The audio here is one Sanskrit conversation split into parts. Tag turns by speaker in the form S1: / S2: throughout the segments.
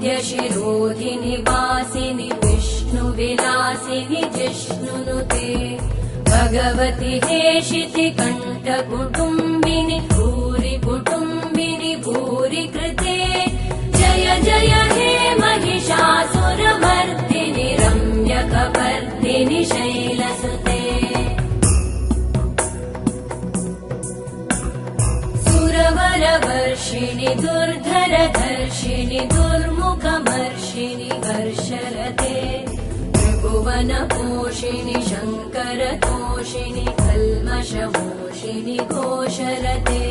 S1: शिवरविन्द्यशिरोधिनि वासिनि विष्णुविलासिनि जिष्णुनुते भगवति हेशिति कण्ठकुटुम्बिनि भूरि कुटुम्बिनि भूरि कृते जय जय हे महिषासुरमर्दिनि रम्यकपर्दिनि शैलसुते सुरवरवर्षिणि दुर्धरधर्षिणि दुर्मुखमर्षिणि हर्षरते त्रिभुवनपोषिणि शङ्करतोषिणि कल्मषमोषिणि घोषरते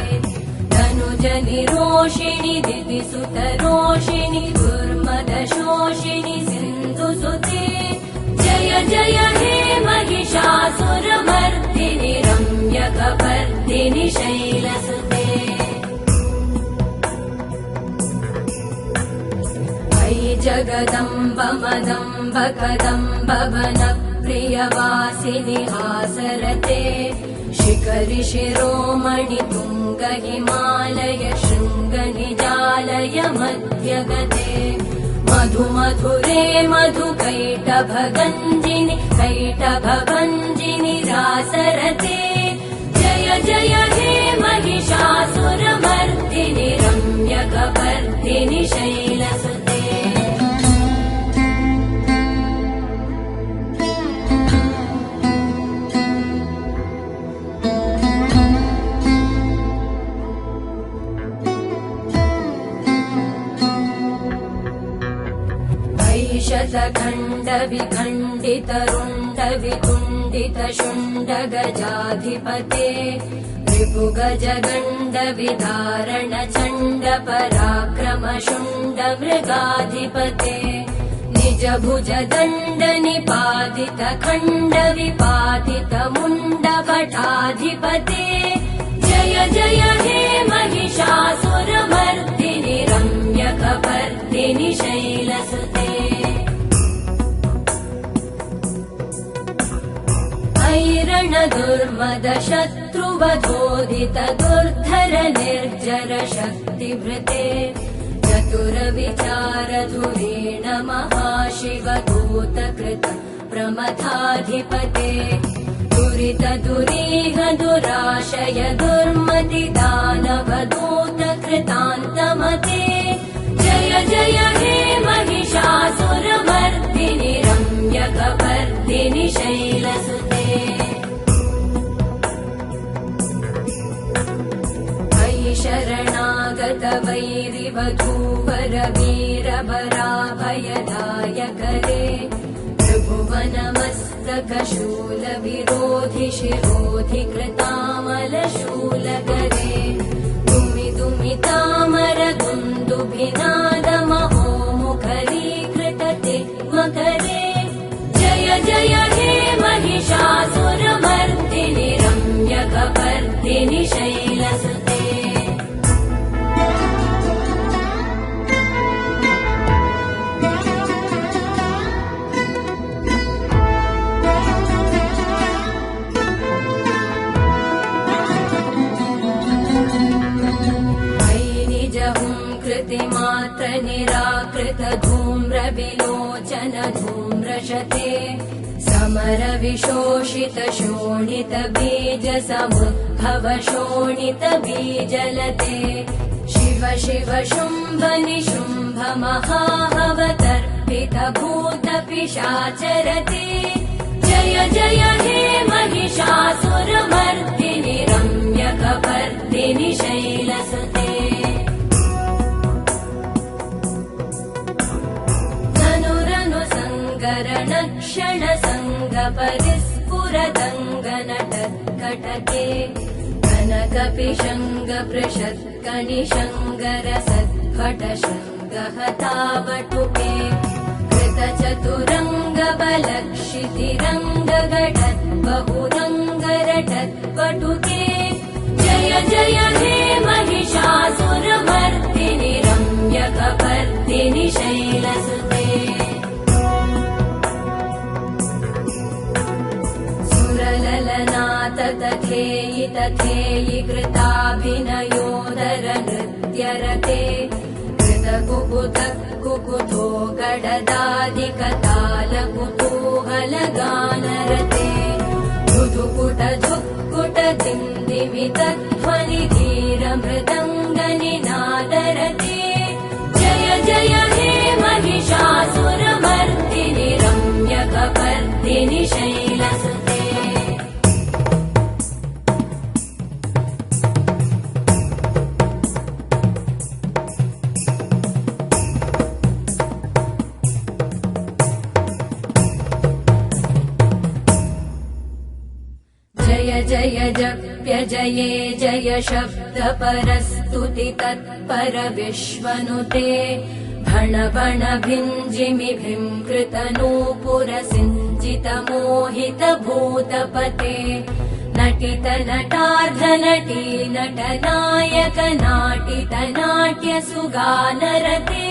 S1: धनुजनिरोषिणि दिदिसुतरोषिणि दुर्मदशोषिणि सिन्धुसुते जय जय हे महिषासुरमर्दिनि रम्यकपर्दिनि शैलसुते अयि जगदम्ब मदम्ब कदम्ब वनप्रियवासिनि हासरते शिखरि शिरोमणि तुङ्ग हिमालय शृङ्ग निजालय मध्यगते मधु मधुरे मधु कैटभगञ्जिनि कैटभभञ्जिनि रासरते जय जय हे महिषासुरमर्दिनि रम्यकपर्दिनि शैलसुते शतखण्ड विखण्डित रुण्ड वितुण्डित शुण्ड गजाधिपते रिपुगज गण्ड विदारण चण्ड पराक्रम शुण्ड मृगाधिपते निज भुज दण्ड निपातित खण्ड विपातित मुण्ड भटाधिपते जय जय हे महिषासुरमर्दिनि रम्यकपर्दिनि शैलसुते ऐरण दुर्मद शत्रुवधोदित दुर्धर निर्जर शक्तिभृते चतुर विचार धुरेण महाशिव दूतकृत प्रमथाधिपते दुरित दुरीह दुराशय दुर्मति दानव दूतकृतान्तमते जय जय हे महिषासुरमर्दिनि रम्यकपर्दिनि शैलसुते अयि शरणागत वैरिवधूवर वीरभराभयदायकरे त्रिभुवनमस्तक शूल विरोधि शिरोधि कृतामल शूलकरे दुमि दुमि तामर दुन्दुभिनाद महो मुखरीकृतते मकरे जय जय हे महिषासुरमर्दिनि रम्यकपर्दिनि शैलसुते कृतिमात्र निराकृत धूम्र विलोचन धूम्रशते समर विशोषित शोणित बीज समुद्भव शोणित बीजलते शिव शिव शुम्भ निशुम्भ महाहवतर्पित भूत पिशाचरते जय जय हे महिषासुरमर्दिनि रम्यकपर्दिनि शैलसुते क्षण संग परिस्फुरदङ्गनटत्कटके कनकपिशङ्ग पृषत्कनिशङ्गर सत्फट शृङ्गहतावटुके कृतचतुरङ्ग बलक्षितिरङ्ग घटत् बहुरङ्गरटत्पटुके जय जय हे महिषासुरमर्दिनि रम्यकपर्दिनि शैलसुते तथेयि तथेयि कृताभिनयोदर नृत्यरते कृत कुकुत कुकुतो गडदादिकतालकुतूहलगानरते धुधुकुट धुक्कुट दिन्दिमितध्वनिधीरमृदङ्गनिनादरते जय जय हे महिषासुरमर्दिनि रम्यकपर्दिनि शैलसुते जय जय जप्य जये जय शब्द परस्तुति तत्पर विश्वनुते भण भण भिञ्जिमि भीङ्कृत नूपुर सिञ्जित मोहित भूतपते नटित नटार्ध नटी नटनायक नाटित नाट्य सुगानरते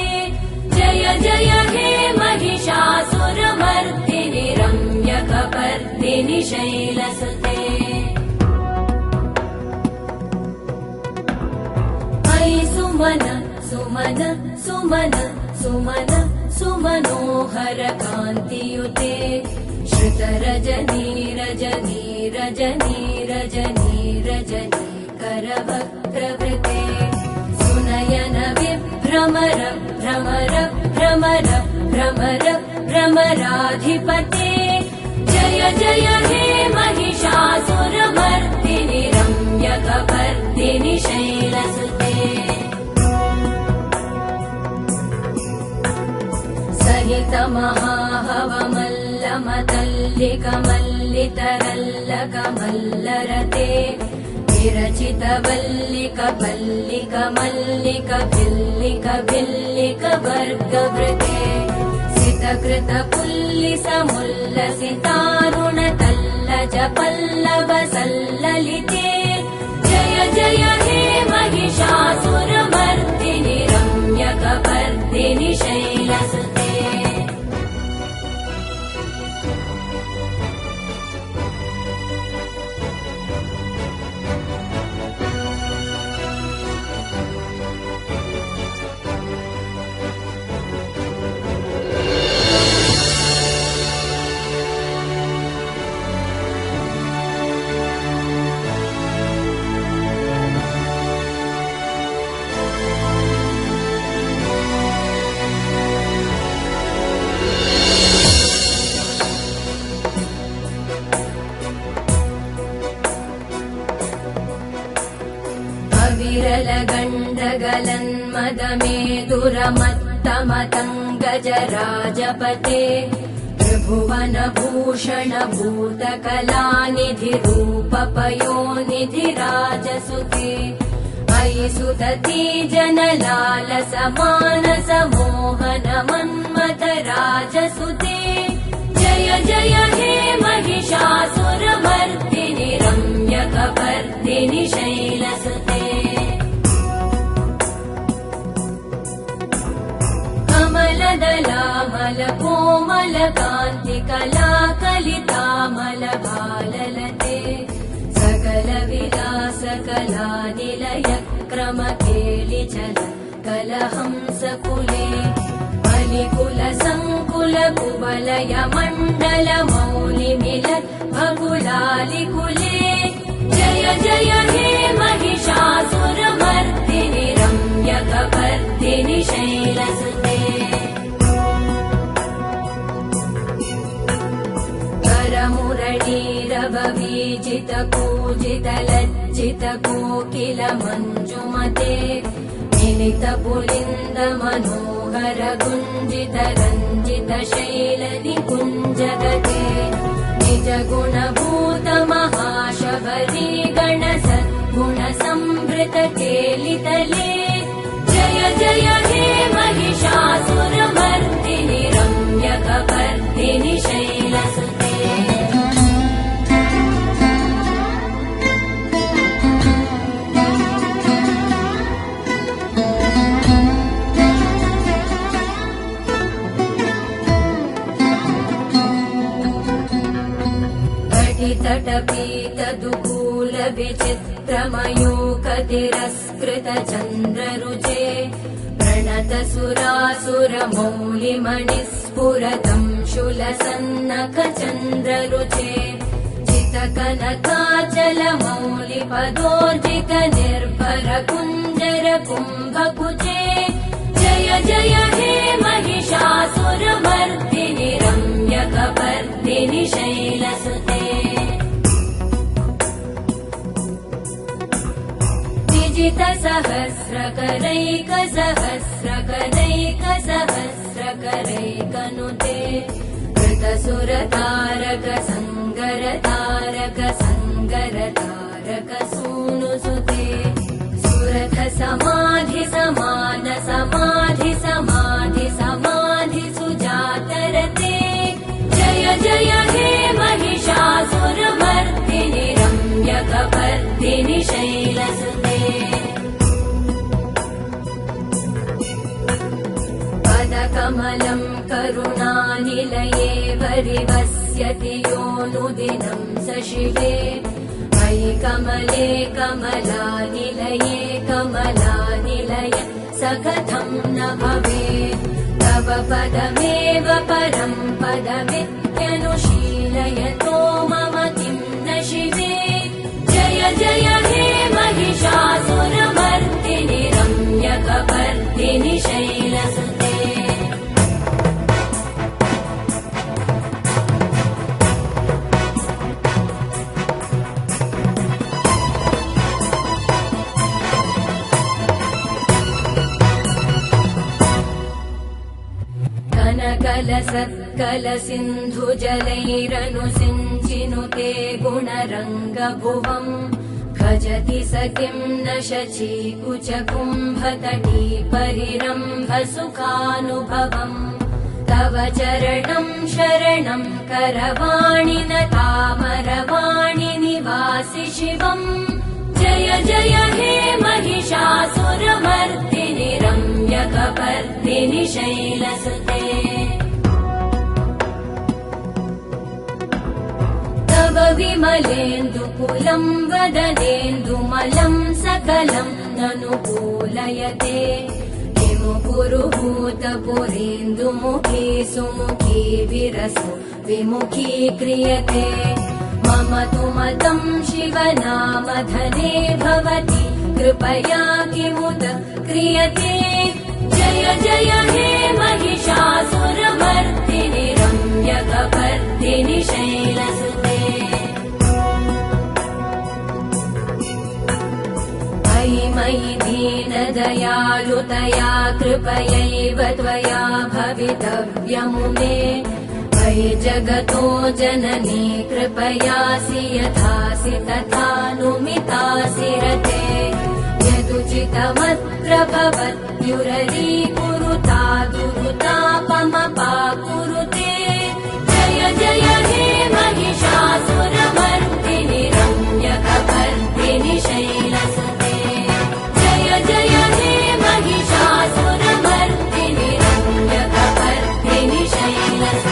S1: जय जय हे महिषासुरमर्दिनि रम्यकपर्दिनि शैलसुते सुमन सुमन सुमन सुमन सुमनोहर कान्तियुते श्रुत रजनी रजनी रजनी रजनी रजनी करवक्त्रवृते सुनयन विभ्रमर भ्रमर भ्रमर भ्रमर भ्रमराधिपते जय जय हे महिषासुरमर्दिनि रम्यकपर्दिनि शैलसुते सहित महाहवमल्लमतल्लिकमल्लितरल्लकमल्लरते विरचित वल्लिक पल्लिक मल्लिक भिल्लिक भिल्लिक वर्गवृते सितकृत पुल्लिस मुल्लसितारुण तल्लज पल्लव सल्ललिते जय जय हे महिषासुरमर्दिनि रम्यकपर्दिनि शैलसुते विरलगण्डगलन्मदमेदुरमत्तमतङ्गजराजपते त्रिभुवनभूषण भूतकलानिधिरूपपयोनिधिराजसुते अयि सुदती जनलालसमानस मोहन मन्मथ राजसुते जय जय हे महिषासुरमर्दिनि रम्यकपर्दिनि शैलसुते कमलदलामल कोमल कान्ति कलाकलितामल भाललते सकल विलास कलानिलय क्रम केलिचल कलहंसकुले बलिकुल संकुल कुवलय मण्डल मौलिमिलत् भकुलालिकुले जय जय हे महिषासुरमर्दिनि रम्यकपर्दिनि शैलसुते करमुरलीरववीजित कूजित लज्जित कोकिल मञ्जुमते मिलित पुलिन्द मनोहर गुञ्जित रञ्जित शैल निकुञ्जगते निज गुणभूत महाशबरी गण सद्गुण संवृत केलितले जय जय हे महिषासुरमर्दिनि रम्यकपर्दिनि शैलसुते तटपीत दुकूल विचित्रमयूख तिरस्कृत चन्द्ररुचे प्रण नतसुरासुरमौलिमणिस्फुरतम् शूलसन्नखचन्द्ररुचे जितकनकाचलमौलिपदोर्जित निर्भर कुञ्जर कुम्भकुचे जय जय हे महिषासुरमर्दिनि रम्यकपर्दिनि शैलसुते विजितसहस्रकरैकसहस्रकरैकसहस्रकरैकनुते कृतसुरतारक सङ्गरतारक सङ्गरतारक सूनुसुते सुरथ समाधि समान समाधि समाधि समाधि सुजातरते जय जय हे महिषासुरमर्दिनि रम्यकपर्दिनि शैलसुते पदकमलम् करुणानिलये वरिवस्यति योऽनुदिनं स शिवे मयि कमले कमलानिलये कमलानिलय स कथं न भवेत् तव पदमेव परं पदमित्यनुशीलयतो मम किं न शिवे जय जय हे महिषासुरमर्दिनि रम्यकपर्दिनि शैलसुते कनकलसत्कलसिन्धुजलैरनुसिञ्चिनुते गुणरङ्गभुवम् भजति स किं न शचीकुचकुम्भतटी परिरम्भ सुखानुभवम् तव चरणं शरणं करवाणि न तामरवाणि निवासि शिवम् जय जय हे महिषासुरमर्दिनि रम्यकपर्दिनि शैलसुते तव विमलेन्दुकुलं वदनेन्दुमलं सकलं ननुकूलयते किमु पुरुहूतपुरेन्दुमुखी सुमुखी विरसो विमुखी क्रियते मम तु मतं शिवनामधने भवति कृपया किमुत क्रियते जय जय हे महिषासुरमर्दिनि रम्यकपर्दिनि शैलसुते मयि मयि दीनदयालुतया कृपयैव त्वया भवितव्यमुमे मयि जगतो जननी कृपयासि यथासि तथानुमितासि रते यदुचितमत्र भवत्युररीकुरुता दुरुतापमपाकुरुते जय जय हे महिषासुरमर्दिनि रम्यकपर्दिनि शैलसुते जय जय हे महिषासुरमर्दिनि रम्यकपर्दिनि शैलसुते